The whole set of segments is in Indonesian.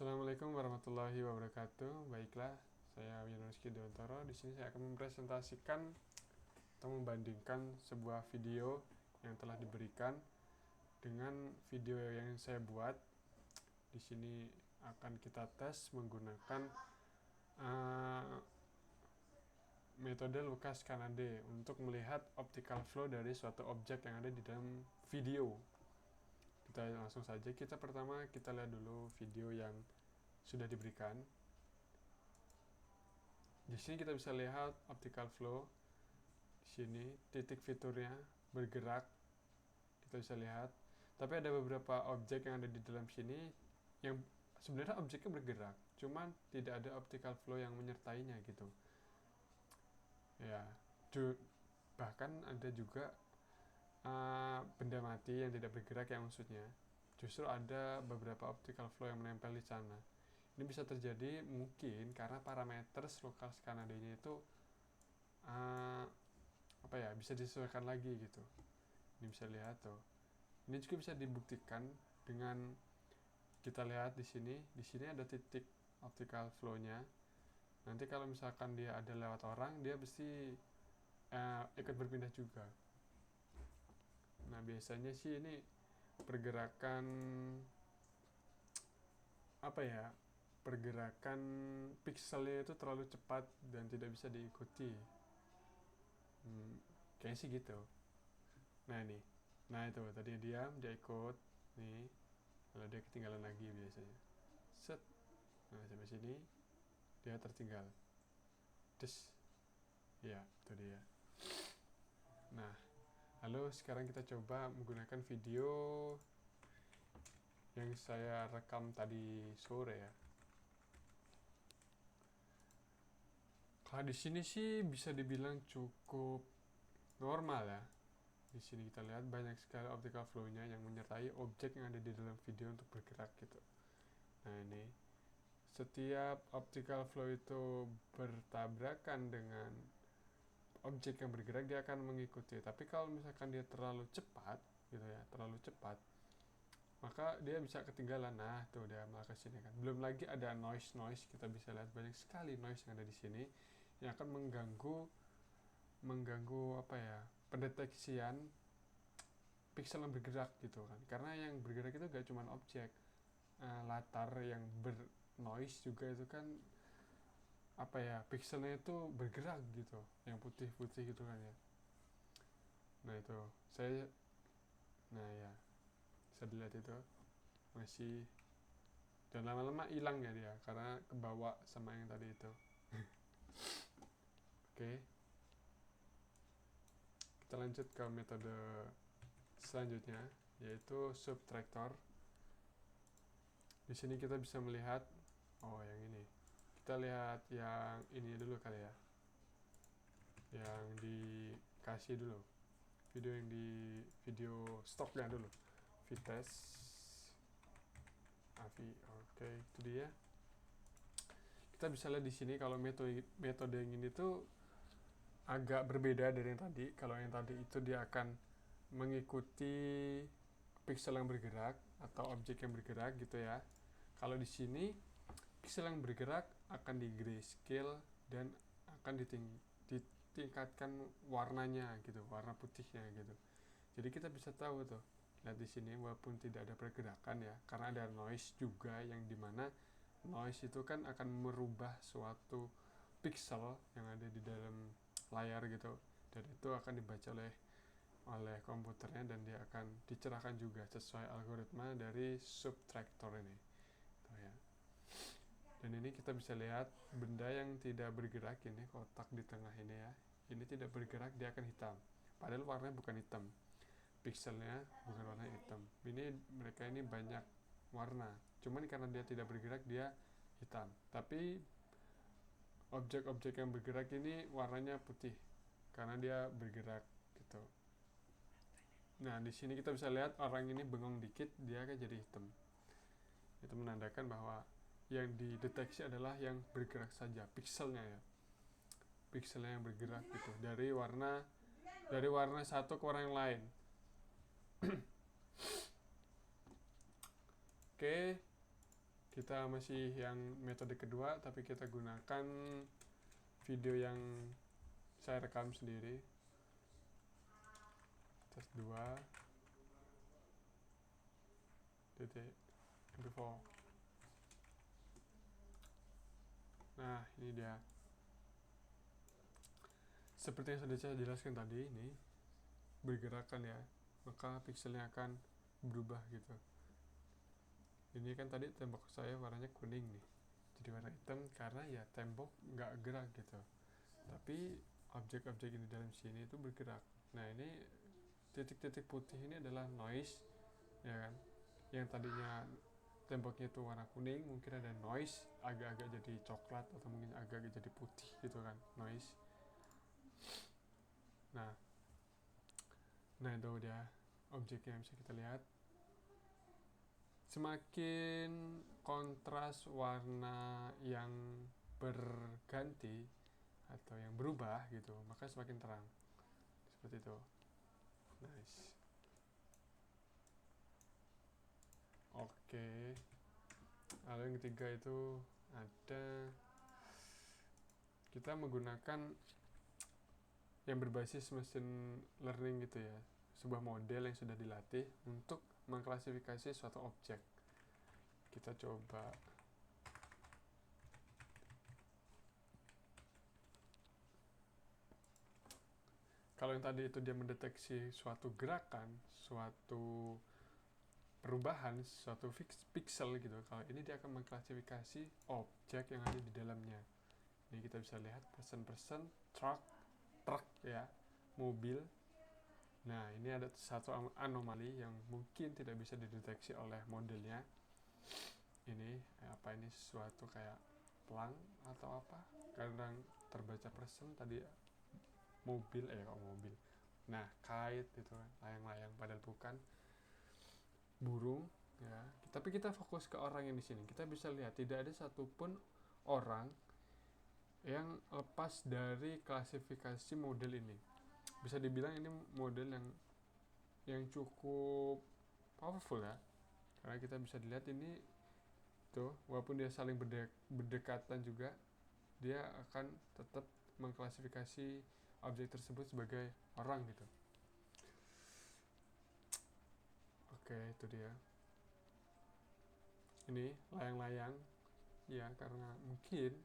Assalamualaikum warahmatullahi wabarakatuh. Baiklah, saya Winuski Deontoro. Di sini saya akan mempresentasikan atau membandingkan sebuah video yang telah diberikan dengan video yang saya buat. Di sini akan kita tes menggunakan metode Lucas Canade untuk melihat optical flow dari suatu objek yang ada di dalam video. Kita langsung saja, pertama kita lihat dulu video yang sudah diberikan. Di sini kita bisa lihat optical flow. Di sini titik fiturnya bergerak, kita bisa lihat. Tapi ada beberapa objek yang ada di dalam sini yang sebenarnya objeknya bergerak, cuman tidak ada optical flow yang menyertainya gitu. Ya, bahkan ada juga benda mati yang tidak bergerak yang maksudnya. Justru ada beberapa optical flow yang menempel di sana. Ini bisa terjadi mungkin karena parameter Lucas Canade ini itu bisa disesuaikan lagi gitu. Ini bisa lihat tuh. Ini juga bisa dibuktikan dengan kita lihat di sini. Di sini ada titik optical flow-nya. Nanti kalau misalkan dia ada lewat orang, dia pasti ikut berpindah juga. Nah, biasanya sih ini pergerakan pergerakan pikselnya itu terlalu cepat dan tidak bisa diikuti. Kayaknya sih gitu. Nah ini, itu tadi dia ikut nih, kalau dia ketinggalan lagi biasanya set. Nah sampai sini dia tertinggal ya, itu dia. Nah, lalu sekarang kita coba menggunakan video yang saya rekam tadi sore ya. Kalau di sini sih bisa dibilang cukup normal ya. Di sini kita lihat banyak sekali optical flow-nya yang menyertai objek yang ada di dalam video untuk bergerak gitu. Nah ini, setiap optical flow itu bertabrakan dengan objek yang bergerak, dia akan mengikuti. Tapi kalau misalkan dia terlalu cepat gitu ya, maka dia bisa ketinggalan. Nah tuh dia malah ke sini kan. Belum lagi ada noise, kita bisa lihat banyak sekali noise yang ada di sini yang akan mengganggu pendeteksian piksel yang bergerak gitu kan. Karena yang bergerak itu gak cuma objek, latar yang bernoise juga itu kan pikselnya itu bergerak gitu, yang putih-putih gitu kan ya. Nah itu bisa dilihat itu masih, dan lama-lama hilang ya dia karena kebawa sama yang tadi itu. Oke, kita lanjut ke metode selanjutnya, yaitu subtractor. Di sini kita bisa melihat yang ini. Kita lihat yang ini dulu kali ya, yang dikasih dulu, video stoknya dulu, Vitesse AVI. Oke, itu dia. Kita bisa lihat di sini kalau metode yang ini tuh agak berbeda dari yang tadi. Kalau yang tadi itu dia akan mengikuti piksel yang bergerak atau objek yang bergerak gitu ya. Kalau di sini piksel yang bergerak akan di grayscale dan akan ditingkatkan warnanya gitu, warna putihnya gitu. Jadi kita bisa tahu tuh, lihat di sini walaupun tidak ada pergerakan ya, karena ada noise juga, yang dimana noise itu kan akan merubah suatu piksel yang ada di dalam layar gitu, dan itu akan dibaca oleh komputernya dan dia akan dicerahkan juga sesuai algoritma dari subtractor ini tuh ya. Dan ini kita bisa lihat benda yang tidak bergerak ini, kotak di tengah ini ya, ini tidak bergerak, dia akan hitam, padahal warnanya bukan hitam, pikselnya bukan warna hitam. Mereka ini banyak warna, cuman karena dia tidak bergerak dia hitam. Tapi objek-objek yang bergerak ini warnanya putih karena dia bergerak gitu. Nah di sini kita bisa lihat orang ini bengong dikit, dia akan jadi hitam. Itu menandakan bahwa yang dideteksi adalah yang bergerak saja, pikselnya ya, pikselnya yang bergerak gitu, dari warna satu ke warna yang lain. Oke, Kita masih yang metode kedua, tapi kita gunakan video yang saya rekam sendiri. Tes 2 titik MP4. Nah, ini dia. Seperti yang sudah saya jelaskan tadi, ini bergerakan ya, maka pixelnya akan berubah gitu. Ini kan tadi tembok saya warnanya kuning nih, jadi warna hitam karena ya tembok nggak gerak gitu, tapi objek-objek ini dalam sini itu bergerak. Nah, ini titik-titik putih ini adalah noise ya kan, yang tadinya temboknya itu warna kuning, mungkin ada noise agak-agak jadi coklat atau mungkin agak-agak jadi putih gitu kan, noise. Nah itu dia objeknya yang bisa kita lihat. Semakin kontras warna yang berganti atau yang berubah gitu, maka semakin terang. Seperti itu. Nice. Oke. Lalu yang ketiga itu ada, kita menggunakan yang berbasis machine learning gitu ya, sebuah model yang sudah dilatih untuk mengklasifikasi suatu objek. Kita coba kalau yang tadi itu dia mendeteksi suatu gerakan, suatu perubahan, suatu pixel gitu. Kalau ini dia akan mengklasifikasi objek yang ada di dalamnya. Ini kita bisa lihat person, truck ya, mobil. Nah, ini ada satu anomali yang mungkin tidak bisa dideteksi oleh modelnya. Ini apa, ini sesuatu kayak pelang atau apa? Kadang terbaca person, tadi mobil mobil. Nah, kite itu layang-layang, padahal bukan. Burung ya. Tapi kita fokus ke orang yang di sini. Kita bisa lihat tidak ada satupun orang yang lepas dari klasifikasi model ini. Bisa dibilang ini model yang cukup powerful ya, karena kita bisa dilihat ini tuh, walaupun dia saling berdekatan juga, dia akan tetap mengklasifikasi objek tersebut sebagai orang gitu. Oke, itu dia. Ini layang-layang ya, karena mungkin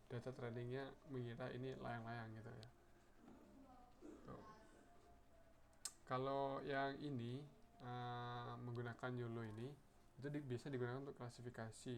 data trainingnya mengira ini layang-layang gitu ya. Tuh. Kalau yang ini menggunakan YOLO ini, itu biasa digunakan untuk klasifikasi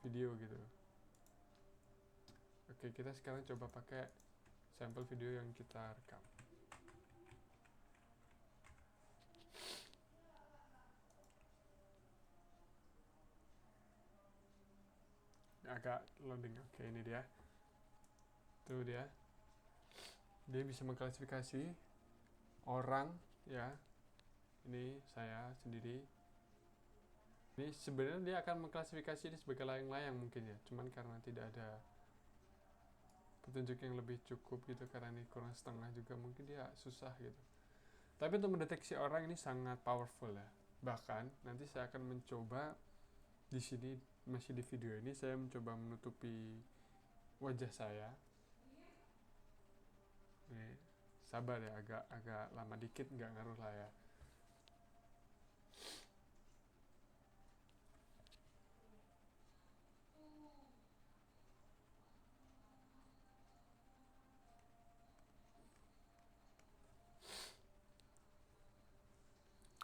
video gitu. Oke, kita sekarang coba pakai sampel video yang kita rekam. Agak loading. Oke, ini dia. Tuh dia. Dia bisa mengklasifikasi orang ya. Ini saya sendiri. Ini sebenarnya dia akan mengklasifikasi ini sebagai layang-layang mungkin ya. Cuman karena tidak ada petunjuk yang lebih cukup gitu, karena ini kurang setengah juga, mungkin dia susah gitu. Tapi untuk mendeteksi orang ini sangat powerful ya. Bahkan nanti saya akan mencoba di sini, masih di video ini saya mencoba menutupi wajah saya. Nih, sabar ya, agak lama dikit, nggak ngaruh lah ya.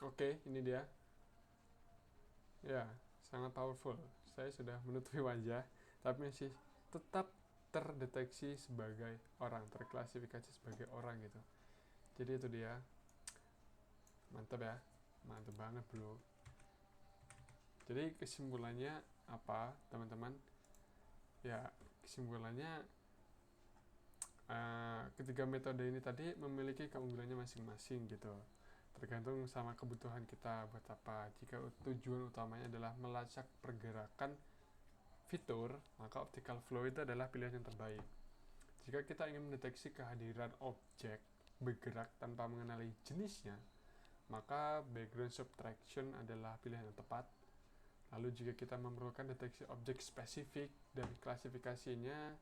Oke, ini dia. Ya, sangat powerful. Saya sudah menutupi wajah, tapi masih tetap terdeteksi sebagai orang, terklasifikasi sebagai orang gitu. Jadi itu dia. Mantap ya. Mantap banget, bro. Jadi kesimpulannya apa, teman-teman? Ya, kesimpulannya ketiga metode ini tadi memiliki keunggulannya masing-masing gitu. Tergantung sama kebutuhan kita buat apa. Jika tujuan utamanya adalah melacak pergerakan fitur, maka optical flow itu adalah pilihan yang terbaik. Jika kita ingin mendeteksi kehadiran objek bergerak tanpa mengenali jenisnya, maka background subtraction adalah pilihan yang tepat. Lalu jika kita memerlukan deteksi objek spesifik dan klasifikasinya,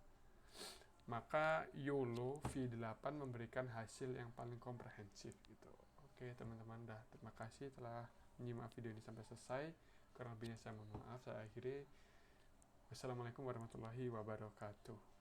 maka YOLO V8 memberikan hasil yang paling komprehensif gitu. Oke teman-teman, terima kasih telah menyimak video ini sampai selesai. Kurang lebihnya saya mohon maaf. Saya akhiri. Wassalamualaikum warahmatullahi wabarakatuh.